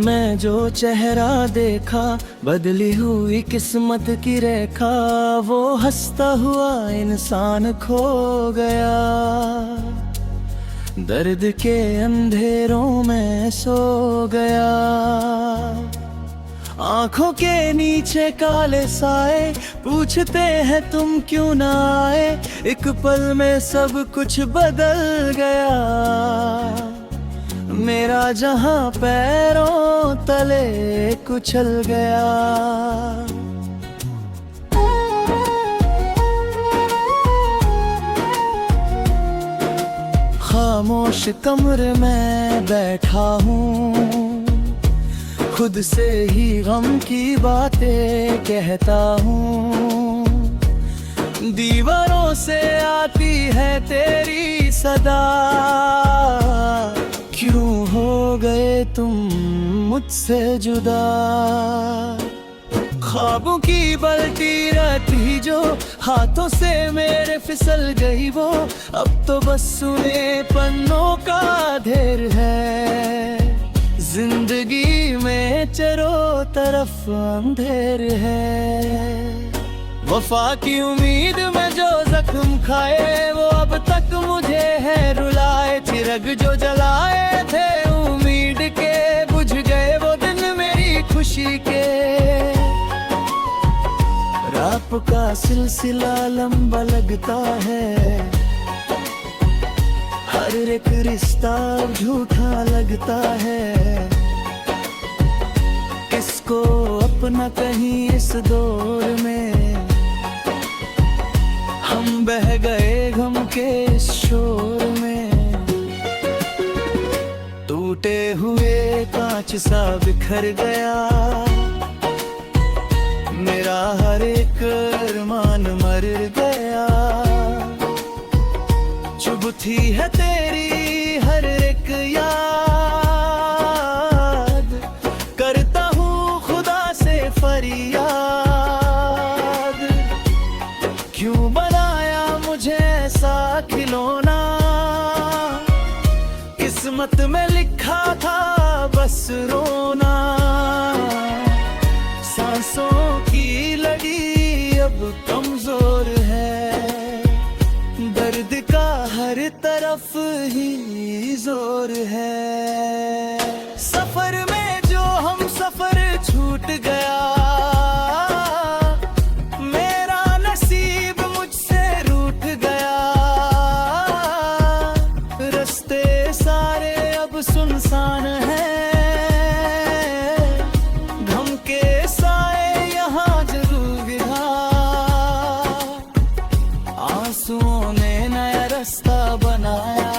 मैं जो चेहरा देखा, बदली हुई किस्मत की रेखा, वो हंसता हुआ इंसान खो गया। दर्द के अंधेरों में सो गया। आंखों के नीचे काले साए पूछते हैं तुम क्यों ना आए। एक पल में सब कुछ बदल गया। मेरा जहां पैरों तले कुचल गया। खामोश कमरे में बैठा हूँ, खुद से ही गम की बातें कहता हूँ। दीवारों से आती है तेरी सदा, क्यों हो गए तुम मुझसे जुदा। ख्वाबों की बलती रहती जो हाथों से मेरे फिसल गई, वो अब तो बस सुने पन्नों का ढेर है। जिंदगी में चारों तरफ अंधेर है। वफा की उम्मीद में जो जख्म खाए, वो अब तक मुझे है रुलाए। चिरग जो जलाए थे उम्मीद के, बुझ गए वो दिन मेरी खुशी के। रात का सिलसिला लंबा लगता है, हर एक रिश्ता झूठा लगता है। किसको अपना कहीं इस दौर में, हम बह गए गम के शोर में। टूटे हुए कांच सा बिखर गया, मेरा हर एक अरमान मर गया। चुभती है तेरी हर एक याद, करता हूँ खुदा से फरियाद। क्यों बनाया मुझे ऐसा खिलौना, किस्मत में लिखा था बस रोना। सांसों की लड़ी अब कमजोर है, दर्द का हर तरफ ही जोर है। सफर में जो हम सफर छूट गया, मेरा नसीब मुझसे रूठ गया। रास्ते सारे अब सुनसान हैं, गम के साए यहाँ जरूर गिरा। आंसुओं ने नया रास्ता बनाया,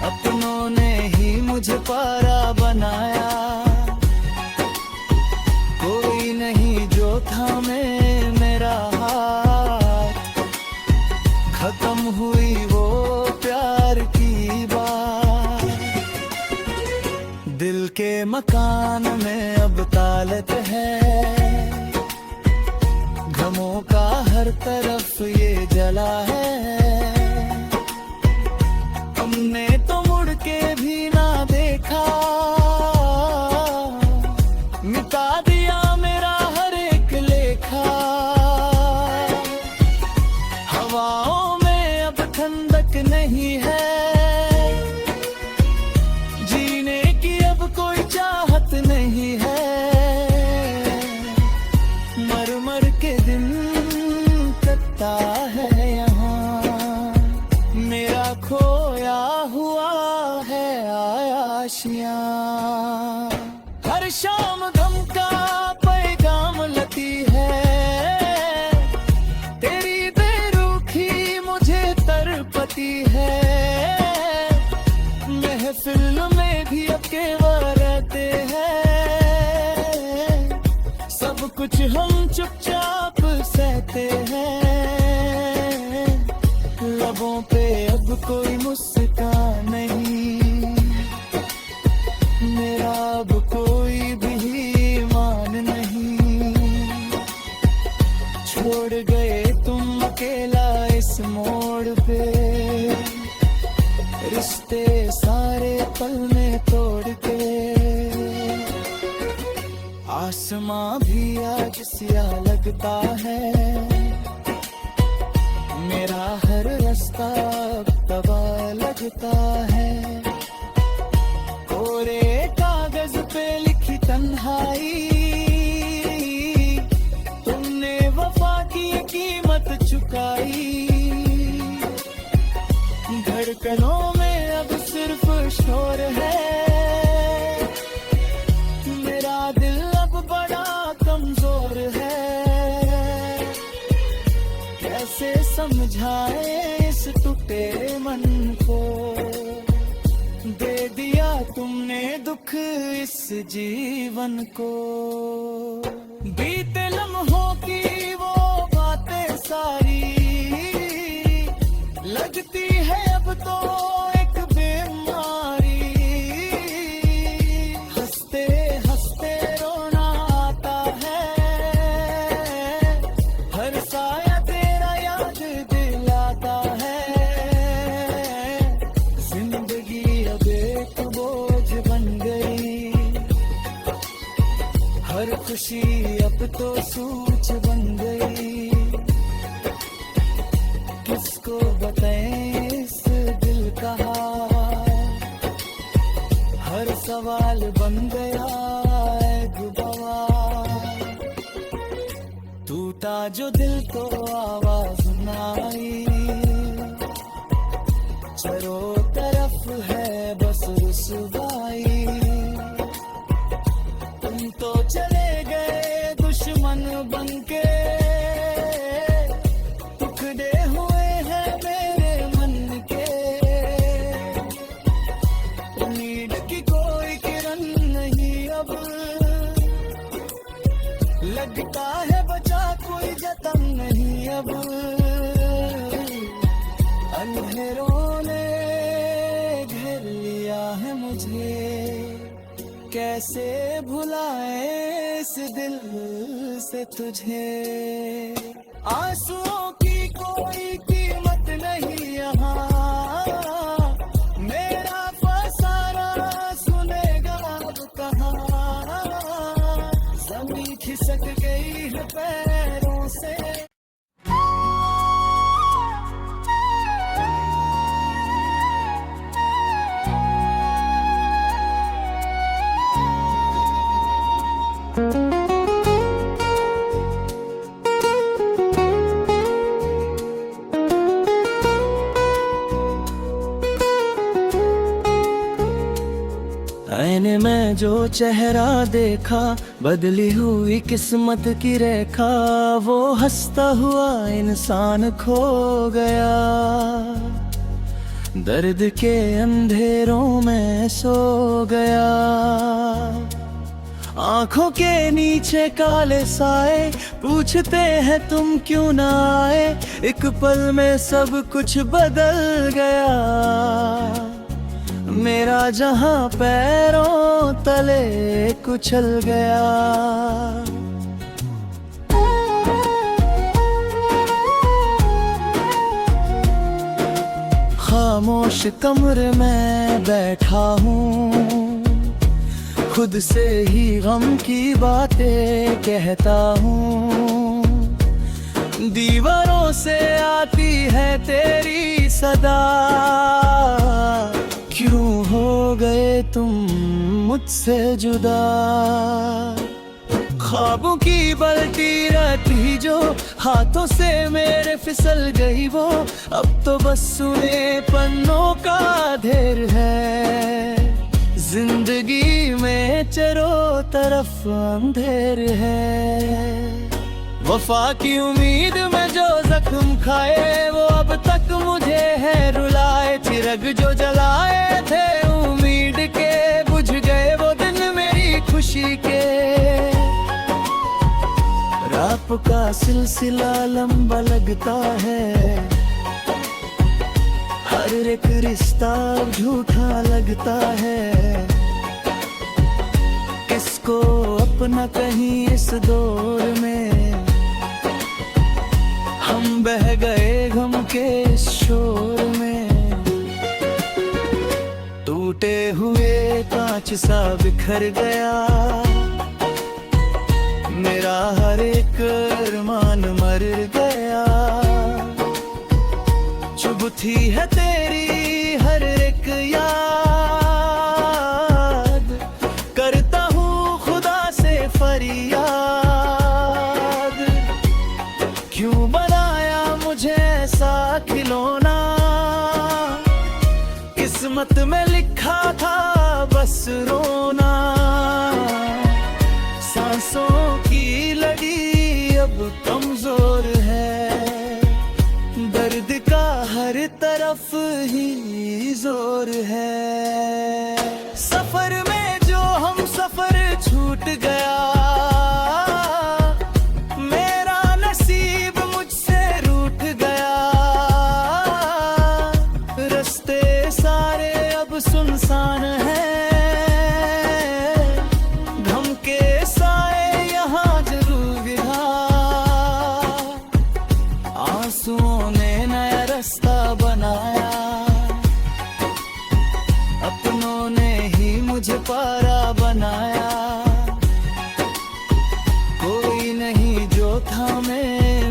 अपनों ने ही मुझे पारा बनाया। कोई नहीं जो थामे मेरा हाथ, खत्म हुई वो प्यार की बात। दिल के मकान में अब तालत है, गमों का हर तरफ ये जला है। हमने तो मुड़ के भी ना देखा, मिटा दिया मेरा हर एक लेखा। हवाओं में अब ठंडक नहीं है, जीने की अब कोई चाहत नहीं है। मर मर के दिन कटता है यहाँ, मेरा खोया हुआ है आशियाँ। हर शाम गम का पैगाम लती है, तेरी बेरुखी मुझे तरपती है। महफिल में भी अब केवल रहते हैं, सब कुछ हम चुपचाप सहते हैं। लबों पे अब कोई मुस्कान नहीं, मेरा अब कोई भी मान नहीं। छोड़ गए तुम अकेला इस मोड़ पे, रिश्ते सारे पल में तोड़ के आसमां भी आज सिया लगता है। मेरा हर रास्ता अब तवा लगता है। कोरे कागज पे लिखी तन्हाई, तुमने वफा की कीमत चुकाई। धड़कनों में अब सिर्फ शोर है। मेरा दिल अब बड़ा कमजोर है। कैसे समझाए इस टूटे मन को। दे दिया तुमने दुख इस जीवन को। बीते लम्हों की वो बातें सारी लगती है अब तो एक बीमारी। हंसते हंसते रोना आता है। हर साया तेरा याद दिलाता है। जिंदगी अब एक बोझ बन गई। हर खुशी अब तो सूझ बन गई। किसको बताएं इस दिल का हाल। हर सवाल बन गया एक बवाल। टूटा जो दिल तो आवाज ना आई। चारों तरफ है बस रुसवाई। तुम तो चले गए दुश्मन बनके। टुकड़े हुए हैं मेरे मन के। उम्मीद की कोई किरण नहीं अब। लगता है बचा कोई जतन नहीं अब। अंधेरों ने घेर लिया है मुझे। कैसे भुलाए इस दिल से तुझे। आंसुओं की कोई कीमत नहीं यहाँ। मेरा फसाना सुनेगा अब कहाँ। ज़मीं खिसक गई है पैरों से। आईने में जो चेहरा देखा, बदली हुई किस्मत की रेखा। वो हंसता हुआ इंसान खो गया। दर्द के अंधेरों में सो गया। आंखों के नीचे काले साए पूछते हैं तुम क्यों ना आए। एक पल में सब कुछ बदल गया। मेरा जहां पैरों तले कुचल गया। खामोश कमरे में बैठा हूँ। खुद से ही गम की बातें कहता हूँ। दीवारों से आती है तेरी सदा। क्यों हो गए तुम मुझसे जुदा। ख्वाबों की बलती रहती जो हाथों से मेरे फिसल गई वो। अब तो बस सुने पन्नों का ढेर है। जिंदगी में चारों तरफ अंधेर है। वफा की उम्मीद में जो जख्म खाए वो अब तक मुझे है रुलाए। चिरग जो जलाए थे उम्मीद के बुझ गए वो दिन मेरी खुशी के। रात का सिलसिला लंबा लगता है। हर एक रिश्ता झूठा लगता है। किसको अपना कहीं इस दौर में। हम बह गए गम के शोर में। कांच सा बिखर गया, मेरा हर एक अरमान मर गया। चुभती है तेरी हर एक याद, करता हूँ खुदा से फरियाद। क्यों बनाया मुझे ऐसा खिलौना, किस्मत में लिखा था बस रोना। सांसों की लड़ी अब कमजोर है, दर्द का हर तरफ ही जोर है। सफर में जो हम सफर छूट गया, मेरा नसीब मुझसे रूठ गया। रास्ते सारे अब सुनसान हैं, गम के साए यहाँ जरूर गिरा। आंसुओं ने नया रास्ता बनाया, अपनों ने ही मुझे पारा बनाया। कोई नहीं जो थामे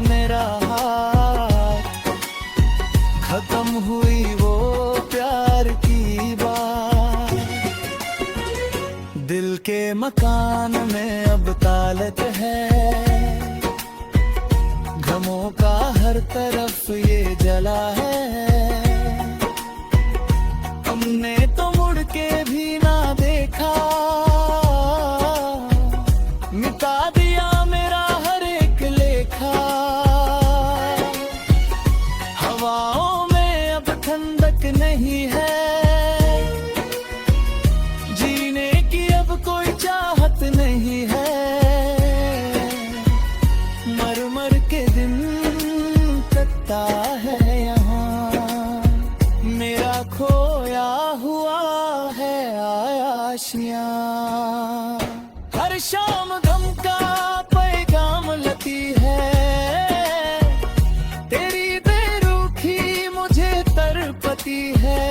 मेरा हाथ, खत्म हुई वो प्यार की बात। दिल के मकान में अब तालत है, गमों का हर तरफ ये जला है। हमने तो मुड़ के भी ना देखा, मिटा दिया मेरा हर एक लेखा। हवाओं में अब ठंडक नहीं है, जीने की अब कोई चाहत नहीं है। मर मर के दिन कटता है यहाँ, मेरा खोया हुआ है आशियाँ। हर शाम गम का पैगाम लती है, तेरी बेरुखी मुझे तरपती है।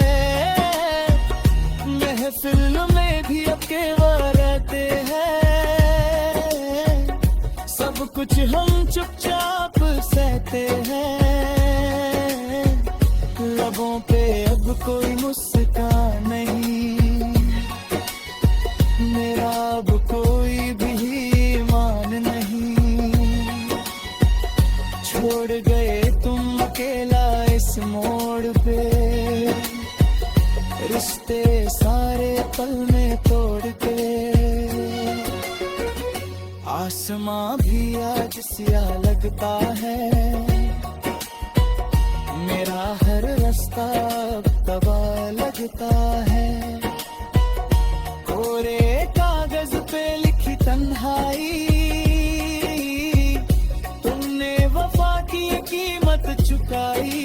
महफिल में भी अब केवल रहते हैं, सब कुछ हम चुपचाप सहते हैं। लबों पे अब कोई मुस्कान नहीं, मेरा अब कोई भी ईमान नहीं। छोड़ गए तुम अकेला इस मोड़ पे, रिश्ते सारे पल में तोड़ के। आसमां भी आज सिया लगता है, मेरा हर रास्ता अब तबाह लगता है। कोरे कागज पे लिखी तन्हाई, तुमने वफा की कीमत चुकाई।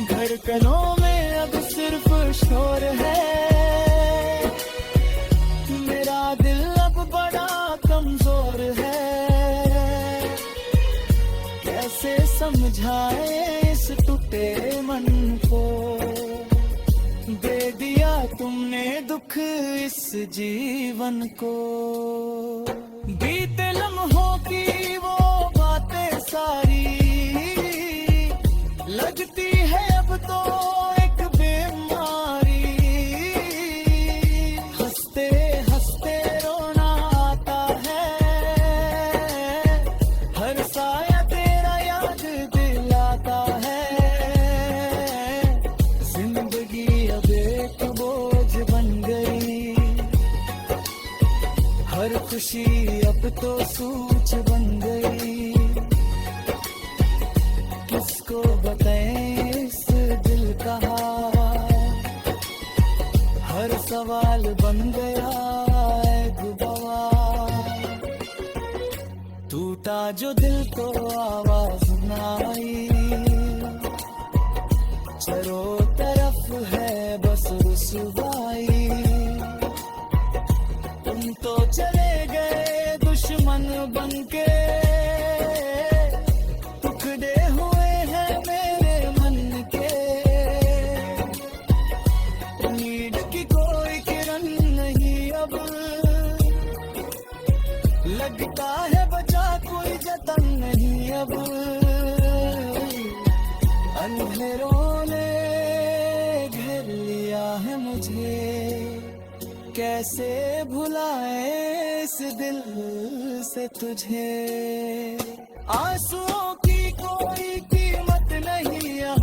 धड़कनों में अब सिर्फ शोर है, मेरा दिल अब बड़ा कमजोर है। कैसे समझाए इस टूटे मन को, दे दिया तुमने दुख इस जीवन को। बीते लम्हों की वो बातें सारी, लगती है अब तो एक बीमारी। हंसते हंसते रोना आता है, हर साया तेरा याद दिलाता है। जिंदगी अब एक बोझ बन गई, हर खुशी अब तो सूझ बन गई। किसको बताएं इस दिल का हाल, हर सवाल बन गया एक बवाल। टूटा जो दिल तो आवाज ना आई, चारों तरफ है बस रुसवाई। तुम तो चले गए दुश्मन बनके, टुकड़े हुए हैं मेरे मन के। उम्मीद की कोई लगता है बचा कोई जतन नहीं अब, अंधेरों ने घेर लिया है मुझे, कैसे भुलाए इस दिल से तुझे। आंसुओं की कोई कीमत नहीं यहाँ,